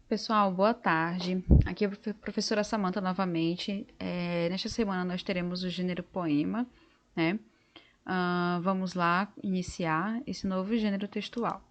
Pessoal, boa tarde. Aqui é a professora Samantha novamente. Nesta semana nós teremos o gênero poema, né? Vamos lá iniciar esse novo gênero textual.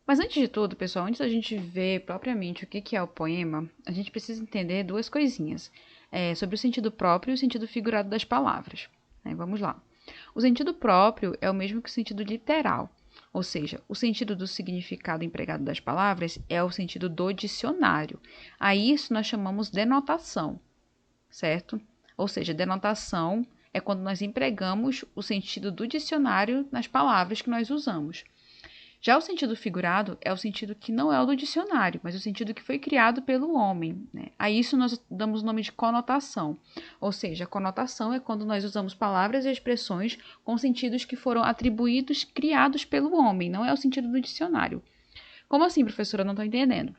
Mas antes de tudo, pessoal, antes da gente ver propriamente o que é o poema, a gente precisa entender duas coisinhas sobre o sentido próprio e o sentido figurado das palavras. Vamos lá. O sentido próprio é o mesmo que o sentido literal. Ou seja, o sentido do significado empregado das palavras é o sentido do dicionário. A isso nós chamamos denotação, certo? Ou seja, denotação é quando nós empregamos o sentido do dicionário nas palavras que nós usamos. Já o sentido figurado é o sentido que não é o do dicionário, mas o sentido que foi criado pelo homem, né? A isso nós damos o nome de conotação. Ou seja, a conotação é quando nós usamos palavras e expressões com sentidos que foram atribuídos, criados pelo homem, não é o sentido do dicionário. Como assim, professora? Eu não estou entendendo.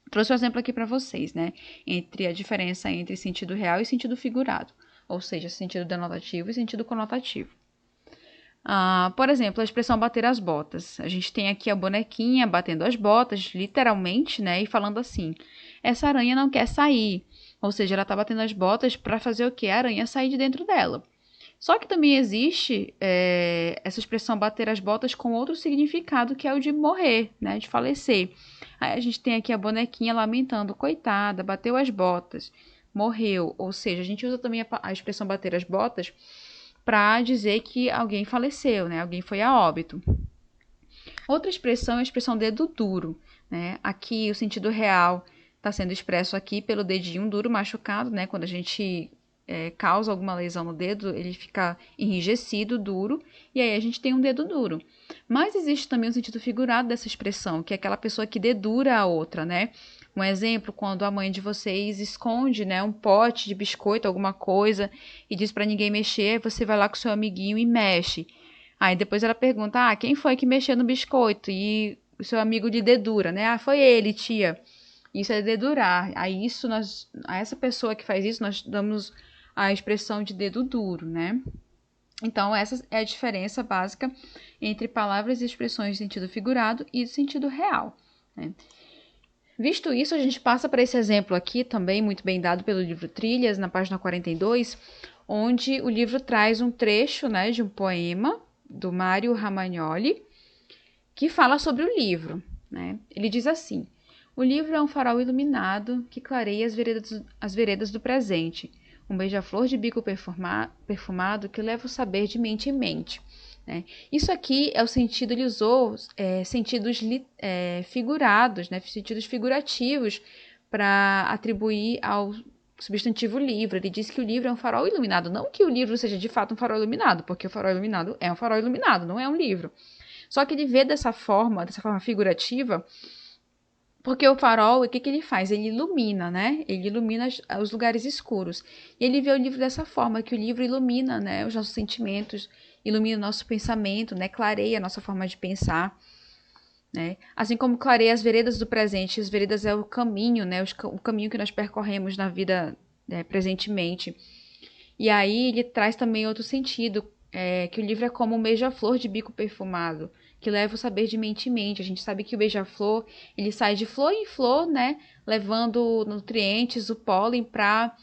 Trouxe um exemplo aqui para vocês, né? Entre a diferença entre sentido real e sentido figurado. Ou seja, sentido denotativo e sentido conotativo. Por exemplo, a expressão bater as botas. A gente tem aqui a bonequinha batendo as botas, literalmente, né? E falando assim: essa aranha não quer sair. Ou seja, ela está batendo as botas para fazer o quê? A aranha sair de dentro dela. Só que também existe essa expressão bater as botas com outro significado, que é o de morrer, né? De falecer. Aí a gente tem aqui a bonequinha lamentando: coitada, bateu as botas, morreu. Ou seja, a gente usa também a expressão bater as botas para dizer que alguém faleceu, né? Alguém foi a óbito. Outra expressão é a expressão dedo duro, né? Aqui o sentido real está sendo expresso aqui pelo dedinho duro machucado, né? Quando a gente causa alguma lesão no dedo, ele fica enrijecido, duro, e aí a gente tem um dedo duro. Mas existe também um sentido figurado dessa expressão, que é aquela pessoa que dedura a outra, né? Um exemplo, quando a mãe de vocês esconde, né, um pote de biscoito, alguma coisa, e diz para ninguém mexer, você vai lá com seu amiguinho e mexe. Aí depois ela pergunta: quem foi que mexeu no biscoito? E o seu amigo de dedura, né? Foi ele, tia. Isso é dedurar. A essa pessoa que faz isso, nós damos a expressão de dedo duro, né? Então, essa é a diferença básica entre palavras e expressões de sentido figurado e de sentido real, né? Visto isso, a gente passa para esse exemplo aqui, também muito bem dado pelo livro Trilhas, na página 42, onde o livro traz um trecho, né, de um poema do Mário Ramagnoli, que fala sobre o livro, né? Ele diz assim: o livro é um farol iluminado que clareia as veredas do presente, um beija-flor de bico perfumado que leva o saber de mente em mente. Isso aqui é o sentido, ele usou sentidos figurados, né, sentidos figurativos para atribuir ao substantivo livro. Ele diz que o livro é um farol iluminado, não que o livro seja de fato um farol iluminado, porque o farol iluminado é um farol iluminado, não é um livro. Só que ele vê dessa forma figurativa, porque o farol, o que ele faz? Ele ilumina, né? Ele ilumina os lugares escuros. E ele vê o livro dessa forma, que o livro ilumina, né, os nossos sentimentos, ilumina o nosso pensamento, né? Clareia a nossa forma de pensar, né? Assim como clareia as veredas do presente. As veredas é o caminho, né? O caminho que nós percorremos na vida, né, presentemente. E aí ele traz também outro sentido, que o livro é como um beija-flor de bico perfumado, que leva o saber de mente em mente. A gente sabe que o beija-flor, ele sai de flor em flor, né, levando nutrientes, o pólen para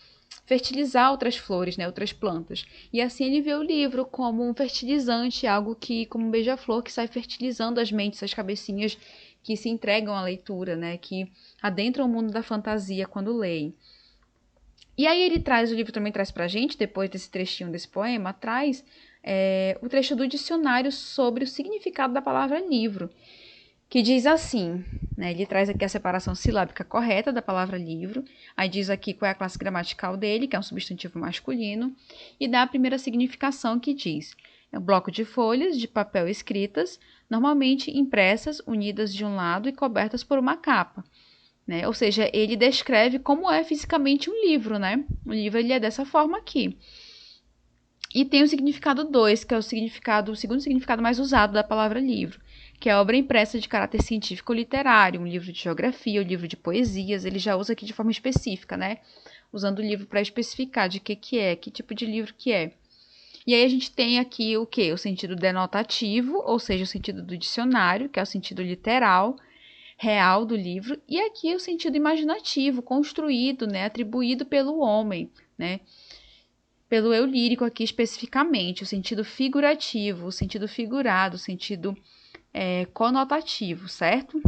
fertilizar outras flores, né, outras plantas. E assim ele vê o livro como um fertilizante, algo que, como um beija-flor, que sai fertilizando as mentes, as cabecinhas que se entregam à leitura, né, que adentram o mundo da fantasia quando leem. E aí o livro também traz pra gente, depois desse trechinho desse poema, traz o trecho do dicionário sobre o significado da palavra livro, que diz assim, né? Ele traz aqui a separação silábica correta da palavra livro, aí diz aqui qual é a classe gramatical dele, que é um substantivo masculino, e dá a primeira significação, que diz: é um bloco de folhas de papel escritas, normalmente impressas, unidas de um lado e cobertas por uma capa. Né? Ou seja, ele descreve como é fisicamente um livro, né? O livro ele é dessa forma aqui. E tem o significado 2, que é o segundo significado mais usado da palavra livro, que é a obra impressa de caráter científico ou literário, um livro de geografia, um livro de poesias. Ele já usa aqui de forma específica, né? Usando o livro para especificar de que é, que tipo de livro que é. E aí a gente tem aqui o quê? O sentido denotativo, ou seja, o sentido do dicionário, que é o sentido literal, real do livro, e aqui o sentido imaginativo, construído, né, atribuído pelo homem, né, pelo eu lírico aqui especificamente, o sentido figurativo, o sentido figurado, o sentido conotativo, certo?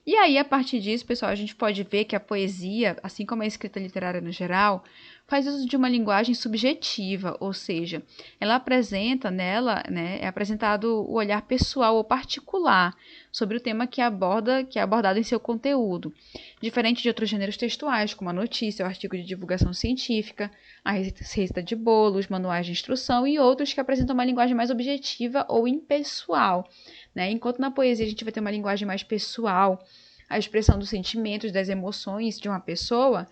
E aí, a partir disso, pessoal, a gente pode ver que a poesia, assim como a escrita literária no geral, faz uso de uma linguagem subjetiva, ou seja, ela apresenta nela, né, é apresentado o olhar pessoal ou particular sobre o tema que é abordado em seu conteúdo, diferente de outros gêneros textuais, como a notícia, o artigo de divulgação científica, a receita de bolos, manuais de instrução e outros que apresentam uma linguagem mais objetiva ou impessoal, né? Enquanto na poesia a gente vai ter uma linguagem mais pessoal, a expressão dos sentimentos, das emoções de uma pessoa,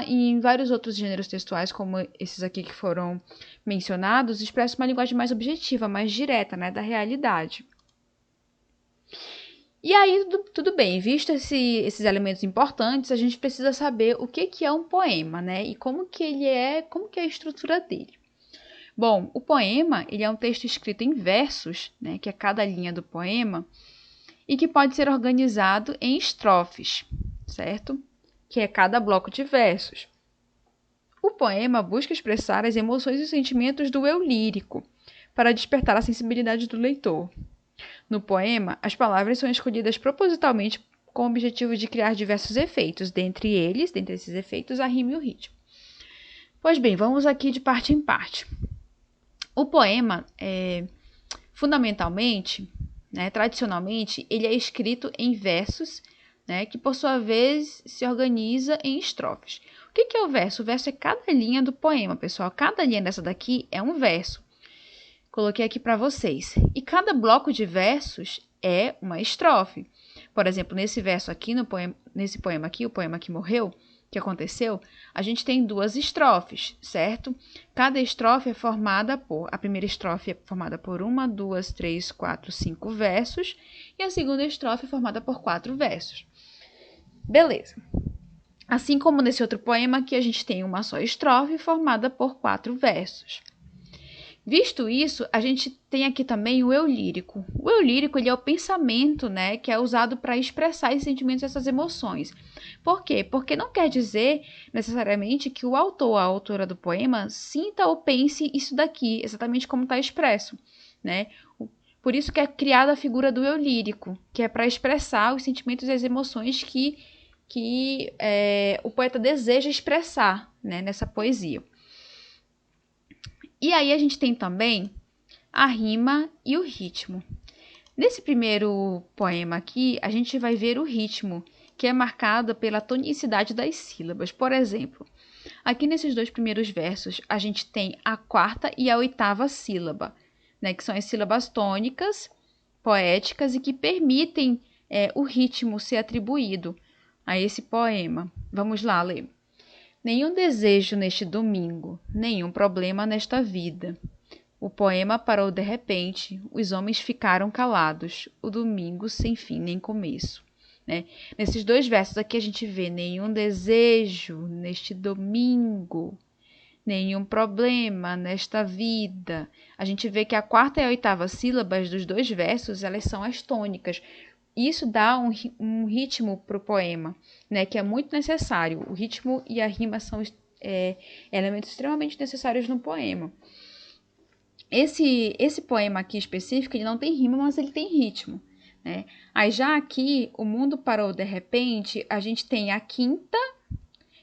em vários outros gêneros textuais, como esses aqui que foram mencionados, expressa uma linguagem mais objetiva, mais direta, né, da realidade. E aí, tudo bem, visto esses elementos importantes, a gente precisa saber o que é um poema, né, e como que é a estrutura dele. Bom, o poema, ele é um texto escrito em versos, né, que é cada linha do poema, e que pode ser organizado em estrofes, certo? Que é cada bloco de versos. O poema busca expressar as emoções e os sentimentos do eu lírico, para despertar a sensibilidade do leitor. No poema, as palavras são escolhidas propositalmente com o objetivo de criar diversos efeitos, dentre esses efeitos, a rima e o ritmo. Pois bem, vamos aqui de parte em parte. O poema, fundamentalmente, né, tradicionalmente, ele é escrito em versos, né, que por sua vez se organiza em estrofes. O que é o verso? O verso é cada linha do poema, pessoal. Cada linha dessa daqui é um verso. Coloquei aqui para vocês. E cada bloco de versos é uma estrofe. Por exemplo, nesse verso aqui, nesse poema aqui, o poema que morreu, que aconteceu, a gente tem 2 estrofes, certo? Cada estrofe é formada a primeira estrofe é formada por 1, 2, 3, 4, 5 versos, e a segunda estrofe é formada por 4 versos. Beleza. Assim como nesse outro poema aqui, a gente tem uma só estrofe formada por 4 versos. Visto isso, a gente tem aqui também o eu lírico. O eu lírico, ele é o pensamento, né, que é usado para expressar esses sentimentos, essas emoções. Por quê? Porque não quer dizer necessariamente que o autor ou a autora do poema sinta ou pense isso daqui, exatamente como está expresso, né? Por isso que é criada a figura do eu lírico, que é para expressar os sentimentos e as emoções que o poeta deseja expressar, né, nessa poesia. E aí a gente tem também a rima e o ritmo. Nesse primeiro poema aqui, a gente vai ver o ritmo, que é marcado pela tonicidade das sílabas. Por exemplo, aqui nesses 2 primeiros versos, a gente tem a 4ª e a 8ª sílaba, né, que são as sílabas tônicas, poéticas e que permitem o ritmo ser atribuído a esse poema. Vamos lá ler. Nenhum desejo neste domingo, nenhum problema nesta vida. O poema parou de repente, os homens ficaram calados, o domingo sem fim nem começo. Né? Nesses 2 versos aqui a gente vê nenhum desejo neste domingo, nenhum problema nesta vida. A gente vê que a 4ª e a 8ª sílabas dos 2 versos, elas são as tônicas. Isso dá um ritmo para o poema, né, que é muito necessário. O ritmo e a rima são elementos extremamente necessários no poema. Esse poema aqui específico, ele não tem rima, mas ele tem ritmo. Né? Aí já aqui, o mundo parou de repente, a gente tem a 5ª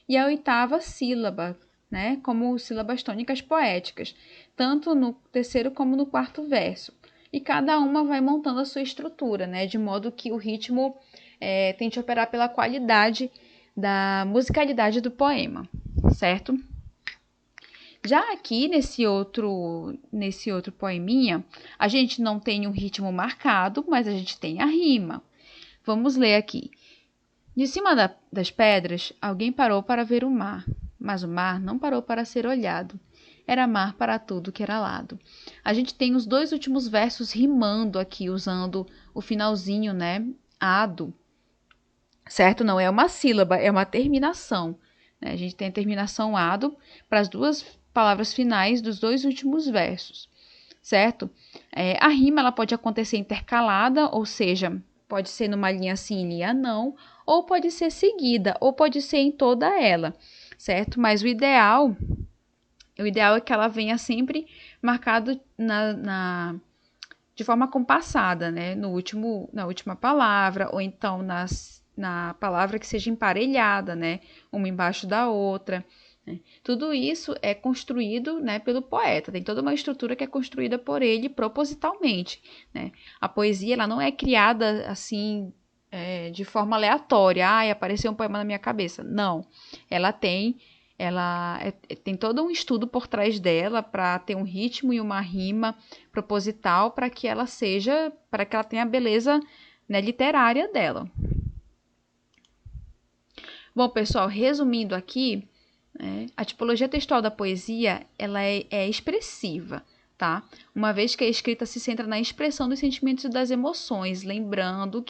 e a 8ª sílaba, né, como sílabas tônicas poéticas, tanto no 3º como no 4º verso. E cada uma vai montando a sua estrutura, né? De modo que o ritmo tente operar pela qualidade da musicalidade do poema, certo? Já aqui nesse outro poeminha, a gente não tem um ritmo marcado, mas a gente tem a rima. Vamos ler aqui. De cima das pedras, alguém parou para ver o mar, mas o mar não parou para ser olhado. Era mar para tudo que era lado. A gente tem os 2 últimos versos rimando aqui, usando o finalzinho, né? Ado. Certo? Não é uma sílaba, é uma terminação. Né? A gente tem a terminação ado para as 2 palavras finais dos 2 últimos versos. Certo? A rima ela pode acontecer intercalada, ou seja, Pode ser numa linha sim, linha não, ou pode ser seguida, ou pode ser em toda ela, certo? Mas o ideal é que ela venha sempre marcado de forma compassada, né? Na última palavra, ou então na palavra que seja emparelhada, né? Uma embaixo da outra. Né? Tudo isso é construído, né, pelo poeta. Tem toda uma estrutura que é construída por ele propositalmente. Né? A poesia ela não é criada assim de forma aleatória. Apareceu um poema na minha cabeça. Não. Ela tem tem todo um estudo por trás dela para ter um ritmo e uma rima proposital para que ela tenha a beleza, né, literária dela. Bom, pessoal, resumindo aqui, a tipologia textual da poesia ela é expressiva, tá? Uma vez que a escrita se centra na expressão dos sentimentos e das emoções, lembrando,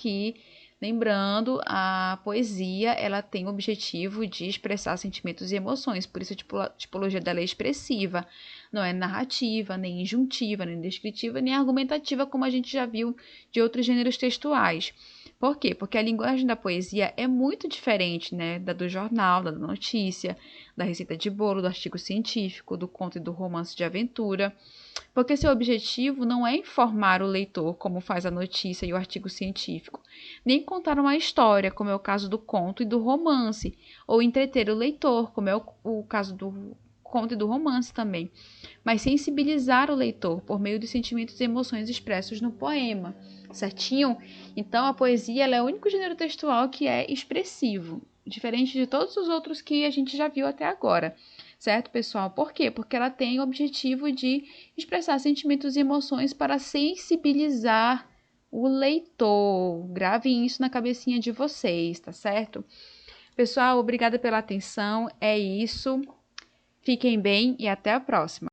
a poesia ela tem o objetivo de expressar sentimentos e emoções, por isso a tipologia dela é expressiva, não é narrativa, nem injuntiva, nem descritiva, nem argumentativa, como a gente já viu de outros gêneros textuais. Por quê? Porque a linguagem da poesia é muito diferente, né, da do jornal, da notícia, da receita de bolo, do artigo científico, do conto e do romance de aventura. Porque seu objetivo não é informar o leitor, como faz a notícia e o artigo científico, nem contar uma história, como é o caso do conto e do romance, ou entreter o leitor, como é o caso do conto e do romance também, mas sensibilizar o leitor por meio dos sentimentos e emoções expressos no poema, certinho? Então a poesia ela é o único gênero textual que é expressivo, diferente de todos os outros que a gente já viu até agora. Certo, pessoal? Por quê? Porque ela tem o objetivo de expressar sentimentos e emoções para sensibilizar o leitor. Gravem isso na cabecinha de vocês, tá certo? Pessoal, obrigada pela atenção. É isso. Fiquem bem e até a próxima.